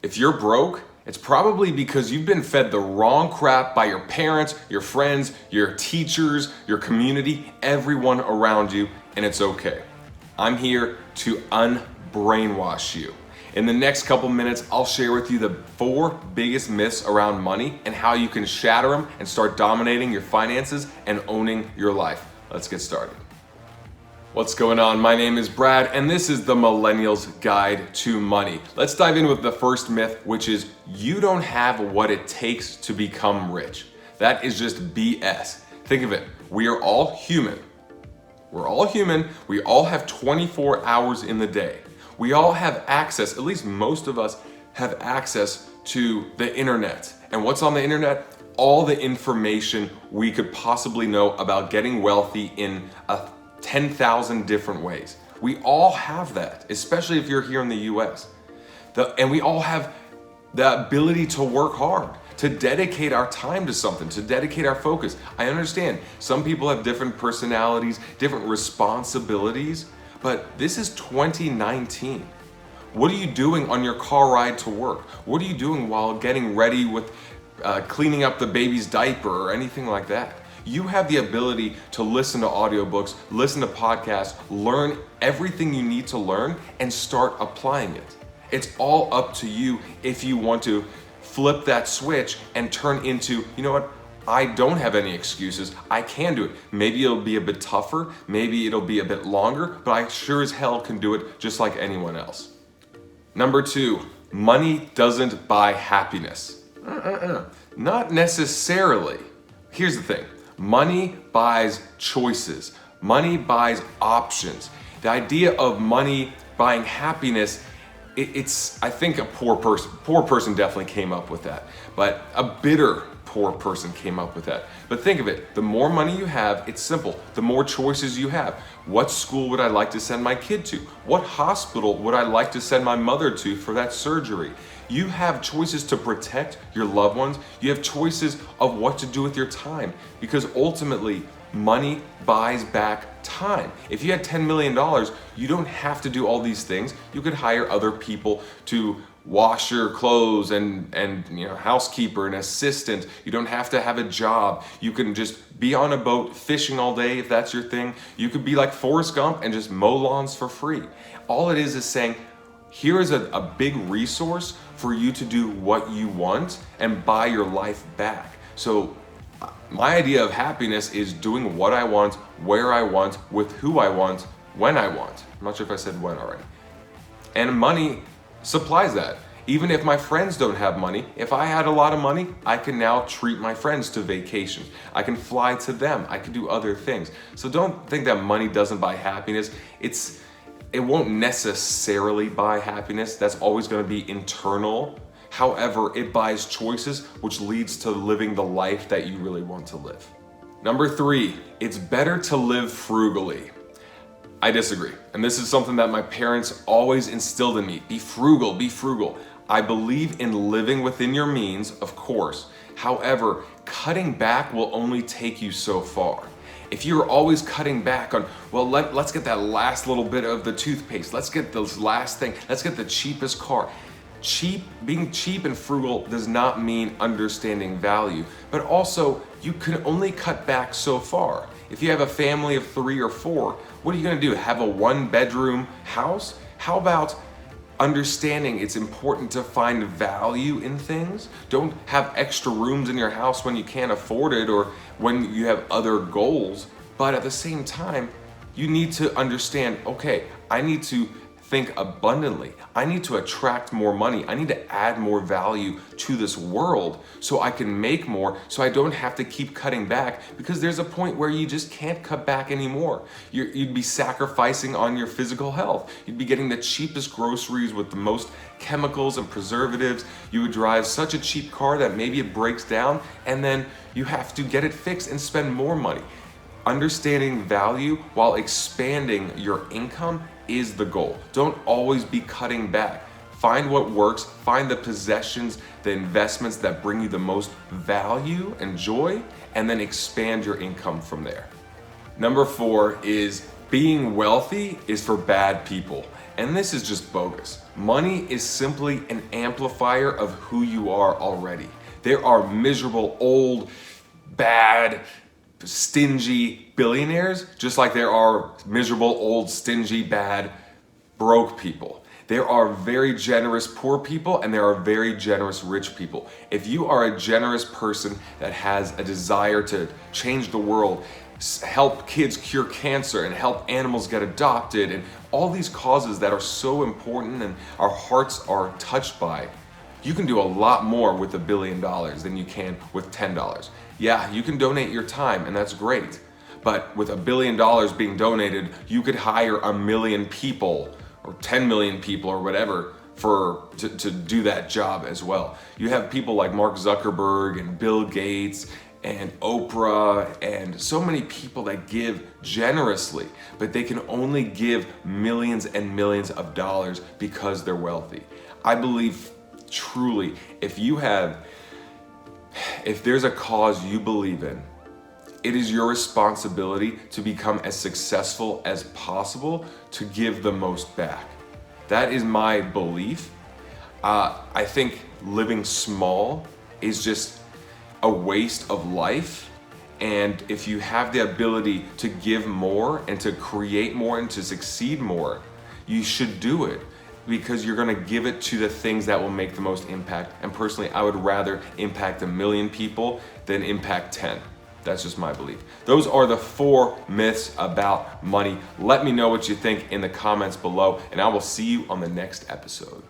If you're broke, it's probably because you've been fed the wrong crap by your parents, your friends, your teachers, your community, everyone around you, and it's okay. I'm here to unbrainwash you. In the next couple minutes, I'll share with you the 4 biggest myths around money and how you can shatter them and start dominating your finances and owning your life. Let's get started. What's going on? My name is Brad, and this is the Millennial's Guide to Money. Let's dive in with the first myth, which is you don't have what it takes to become rich. That is just BS. Think of it. We are all human. We're all human. We all have 24 hours in the day. We all have access, at least most of us have access to the internet. And what's on the internet? All the information we could possibly know about getting wealthy in 10,000 different ways. We all have that, especially if you're here in the US. And we all have the ability to work hard, to dedicate our time to something, to dedicate our focus. I understand some people have different personalities, different responsibilities, but this is 2019. What are you doing on your car ride to work? What are you doing while getting ready with cleaning up the baby's diaper or anything like that? You have the ability to listen to audiobooks, listen to podcasts, learn everything you need to learn and start applying it. It's all up to you if you want to flip that switch and turn into, you know what? I don't have any excuses. I can do it. Maybe it'll be a bit tougher. Maybe it'll be a bit longer, but I sure as hell can do it just like anyone else. Number 2, money doesn't buy happiness. Not necessarily. Here's the thing. Money buys choices. Money buys options. The idea of money buying happiness, it's I think a poor person definitely came up with that, but a bitter poor person came up with that. But think of it, the more money you have, it's simple. The more choices you have. What school would I like to send my kid to? What hospital would I like to send my mother to for that surgery? You have choices to protect your loved ones. You have choices of what to do with your time, because ultimately money buys back time. If you had $10 million, you don't have to do all these things. You could hire other people to wash your clothes and housekeeper and assistant. You don't have to have a job. You can just be on a boat fishing all day if that's your thing. You could be like Forrest Gump and just mow lawns for free. All it is saying, here is a big resource for you to do what you want and buy your life back. So my idea of happiness is doing what I want, where I want, with who I want, when I want. I'm not sure if I said when already. And money supplies that. Even if my friends don't have money, if I had a lot of money, I can now treat my friends to vacations. I can fly to them. I can do other things. So don't think that money doesn't buy happiness. It won't necessarily buy happiness. That's always going to be internal. However, it buys choices, which leads to living the life that you really want to live. Number 3, it's better to live frugally. I disagree. And this is something that my parents always instilled in me. Be frugal, be frugal. I believe in living within your means, of course. However, cutting back will only take you so far. If you're always cutting back on, well, let's get that last little bit of the toothpaste. Let's get this last thing. Let's get the cheapest car. Being cheap and frugal does not mean understanding value, but also you can only cut back so far. If you have a family of 3 or 4, what are you gonna do? Have a 1-bedroom house? How about understanding it's important to find value in things? Don't have extra rooms in your house when you can't afford it or when you have other goals, but at the same time, you need to understand, okay, I need to think abundantly. I need to attract more money. I need to add more value to this world so I can make more, so I don't have to keep cutting back, because there's a point where you just can't cut back anymore. You'd be sacrificing on your physical health. You'd be getting the cheapest groceries with the most chemicals and preservatives. You would drive such a cheap car that maybe it breaks down and then you have to get it fixed and spend more money. Understanding value while expanding your income is the goal. Don't always be cutting back. Find what works, find the possessions, the investments that bring you the most value and joy, and then expand your income from there. Number 4 is being wealthy is for bad people. And this is just bogus. Money is simply an amplifier of who you are already. There are miserable, old, bad, stingy billionaires, just like there are miserable, old, stingy, bad, broke people. There are very generous poor people and there are very generous rich people. If you are a generous person that has a desire to change the world, help kids cure cancer and help animals get adopted and all these causes that are so important and our hearts are touched by, you can do a lot more with $1 billion than you can with $10. Yeah, you can donate your time and that's great. But with $1 billion being donated, you could hire 1 million people or 10 million people or whatever to do that job as well. You have people like Mark Zuckerberg and Bill Gates and Oprah and so many people that give generously, but they can only give millions and millions of dollars because they're wealthy. I believe truly, if there's a cause you believe in, it is your responsibility to become as successful as possible to give the most back. That is my belief. I think living small is just a waste of life. And if you have the ability to give more and to create more and to succeed more, you should do it because you're gonna give it to the things that will make the most impact. And personally, I would rather impact 1 million people than impact 10. That's just my belief. Those are the 4 myths about money. Let me know what you think in the comments below, and I will see you on the next episode.